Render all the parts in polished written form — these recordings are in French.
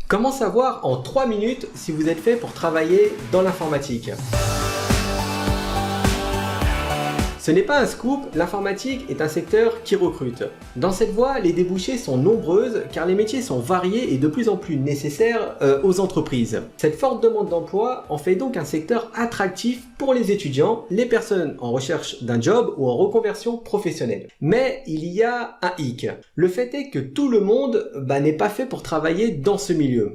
Comment savoir en 3 minutes si vous êtes fait pour travailler dans l'informatique? Ce n'est pas un scoop, l'informatique est un secteur qui recrute. Dans cette voie, les débouchés sont nombreuses car les métiers sont variés et de plus en plus nécessaires aux entreprises. Cette forte demande d'emploi en fait donc un secteur attractif pour les étudiants, les personnes en recherche d'un job ou en reconversion professionnelle. Mais il y a un hic. Le fait est que tout le monde n'est pas fait pour travailler dans ce milieu.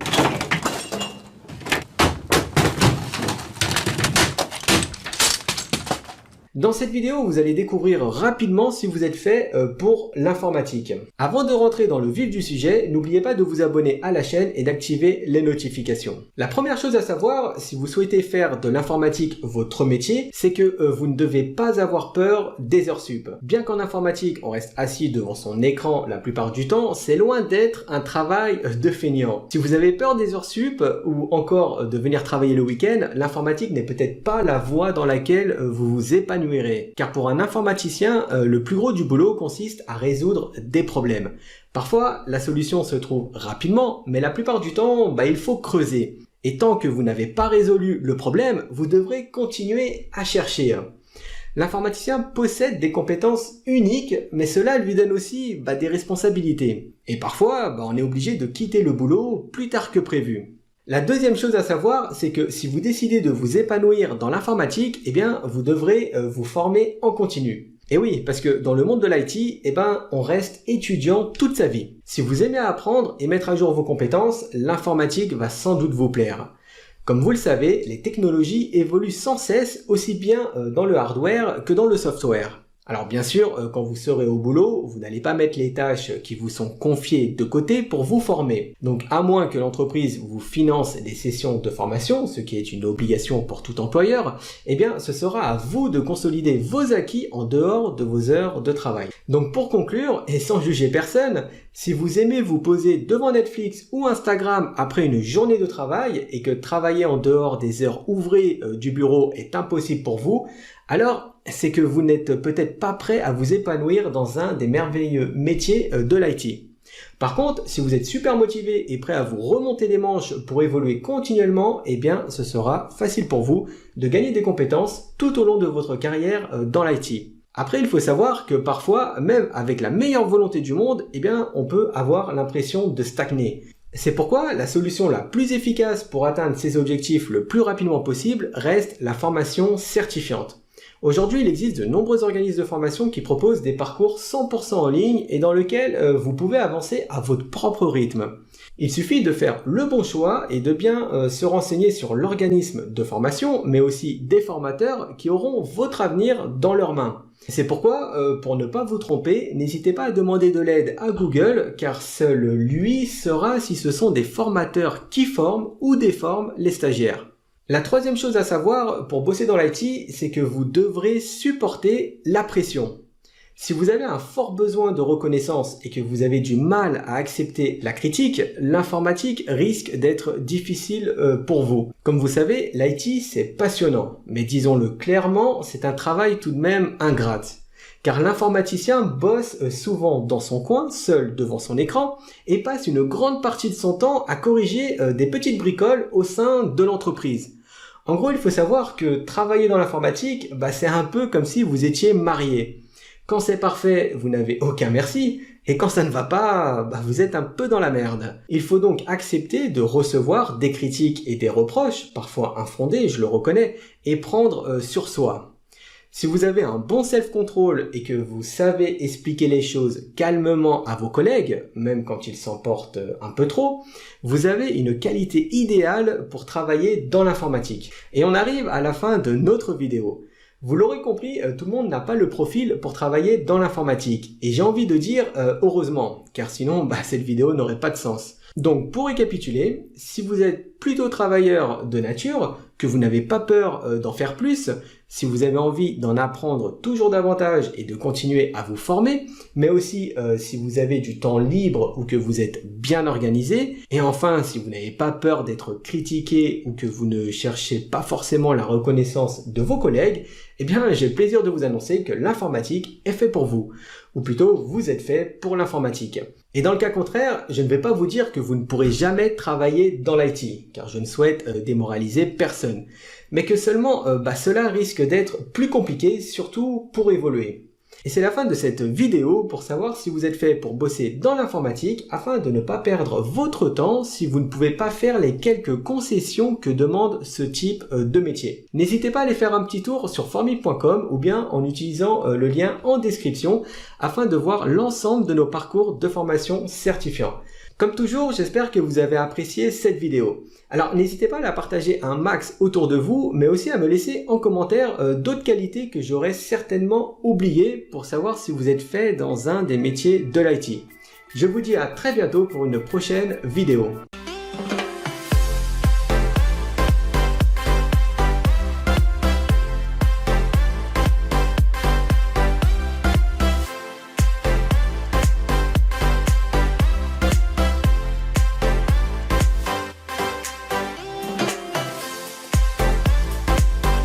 Dans cette vidéo, vous allez découvrir rapidement si vous êtes fait pour l'informatique. Avant de rentrer dans le vif du sujet, n'oubliez pas de vous abonner à la chaîne et d'activer les notifications. La première chose à savoir, si vous souhaitez faire de l'informatique votre métier, c'est que vous ne devez pas avoir peur des heures sup. Bien qu'en informatique, on reste assis devant son écran la plupart du temps, c'est loin d'être un travail de feignant. Si vous avez peur des heures sup ou encore de venir travailler le week-end, l'informatique n'est peut-être pas la voie dans laquelle vous vous épanouissez. Car pour un informaticien, le plus gros du boulot consiste à résoudre des problèmes. Parfois, la solution se trouve rapidement, mais la plupart du temps, il faut creuser. Et tant que vous n'avez pas résolu le problème, vous devrez continuer à chercher. L'informaticien possède des compétences uniques, mais cela lui donne aussi des responsabilités. Et parfois, on est obligé de quitter le boulot plus tard que prévu. La deuxième chose à savoir, c'est que si vous décidez de vous épanouir dans l'informatique, vous devrez vous former en continu. Et oui, parce que dans le monde de l'IT, on reste étudiant toute sa vie. Si vous aimez apprendre et mettre à jour vos compétences, l'informatique va sans doute vous plaire. Comme vous le savez, les technologies évoluent sans cesse, aussi bien dans le hardware que dans le software. Alors bien sûr, quand vous serez au boulot, vous n'allez pas mettre les tâches qui vous sont confiées de côté pour vous former. Donc à moins que l'entreprise vous finance des sessions de formation, ce qui est une obligation pour tout employeur, ce sera à vous de consolider vos acquis en dehors de vos heures de travail. Donc pour conclure, et sans juger personne, si vous aimez vous poser devant Netflix ou Instagram après une journée de travail et que travailler en dehors des heures ouvrées du bureau est impossible pour vous, alors c'est que vous n'êtes peut-être pas prêt à vous épanouir dans un des merveilleux métiers de l'IT. Par contre, si vous êtes super motivé et prêt à vous remonter les manches pour évoluer continuellement, ce sera facile pour vous de gagner des compétences tout au long de votre carrière dans l'IT. Après, il faut savoir que parfois, même avec la meilleure volonté du monde, on peut avoir l'impression de stagner. C'est pourquoi la solution la plus efficace pour atteindre ces objectifs le plus rapidement possible reste la formation certifiante. Aujourd'hui, il existe de nombreux organismes de formation qui proposent des parcours 100% en ligne et dans lesquels vous pouvez avancer à votre propre rythme. Il suffit de faire le bon choix et de bien se renseigner sur l'organisme de formation, mais aussi des formateurs qui auront votre avenir dans leurs mains. C'est pourquoi, pour ne pas vous tromper, n'hésitez pas à demander de l'aide à Google, car seul lui saura si ce sont des formateurs qui forment ou déforment les stagiaires. La troisième chose à savoir pour bosser dans l'IT, c'est que vous devrez supporter la pression. Si vous avez un fort besoin de reconnaissance et que vous avez du mal à accepter la critique, l'informatique risque d'être difficile pour vous. Comme vous savez, l'IT c'est passionnant, mais disons-le clairement, c'est un travail tout de même ingrat. Car l'informaticien bosse souvent dans son coin, seul devant son écran, et passe une grande partie de son temps à corriger des petites bricoles au sein de l'entreprise. En gros, il faut savoir que travailler dans l'informatique, c'est un peu comme si vous étiez marié. Quand c'est parfait, vous n'avez aucun merci, et quand ça ne va pas, vous êtes un peu dans la merde. Il faut donc accepter de recevoir des critiques et des reproches, parfois infondés, je le reconnais, et prendre sur soi. Si vous avez un bon self-control et que vous savez expliquer les choses calmement à vos collègues, même quand ils s'emportent un peu trop, vous avez une qualité idéale pour travailler dans l'informatique. Et on arrive à la fin de notre vidéo. Vous l'aurez compris, tout le monde n'a pas le profil pour travailler dans l'informatique. Et j'ai envie de dire heureusement, car sinon cette vidéo n'aurait pas de sens. Donc pour récapituler, si vous êtes plutôt travailleur de nature, que vous n'avez pas peur d'en faire plus, si vous avez envie d'en apprendre toujours davantage et de continuer à vous former, mais aussi si vous avez du temps libre ou que vous êtes bien organisé, et enfin si vous n'avez pas peur d'être critiqué ou que vous ne cherchez pas forcément la reconnaissance de vos collègues, j'ai le plaisir de vous annoncer que l'informatique est fait pour vous, ou plutôt vous êtes fait pour l'informatique. Et dans le cas contraire, je ne vais pas vous dire que vous ne pourrez jamais travailler dans l'IT, car je ne souhaite démoraliser personne, mais que seulement cela risque d'être plus compliqué, surtout pour évoluer. Et c'est la fin de cette vidéo pour savoir si vous êtes fait pour bosser dans l'informatique afin de ne pas perdre votre temps si vous ne pouvez pas faire les quelques concessions que demande ce type de métier. N'hésitez pas à aller faire un petit tour sur formil.com ou bien en utilisant le lien en description afin de voir l'ensemble de nos parcours de formation certifiants. Comme toujours, j'espère que vous avez apprécié cette vidéo. Alors n'hésitez pas à la partager un max autour de vous, mais aussi à me laisser en commentaire d'autres qualités que j'aurais certainement oubliées pour savoir si vous êtes fait dans un des métiers de l'IT. Je vous dis à très bientôt pour une prochaine vidéo.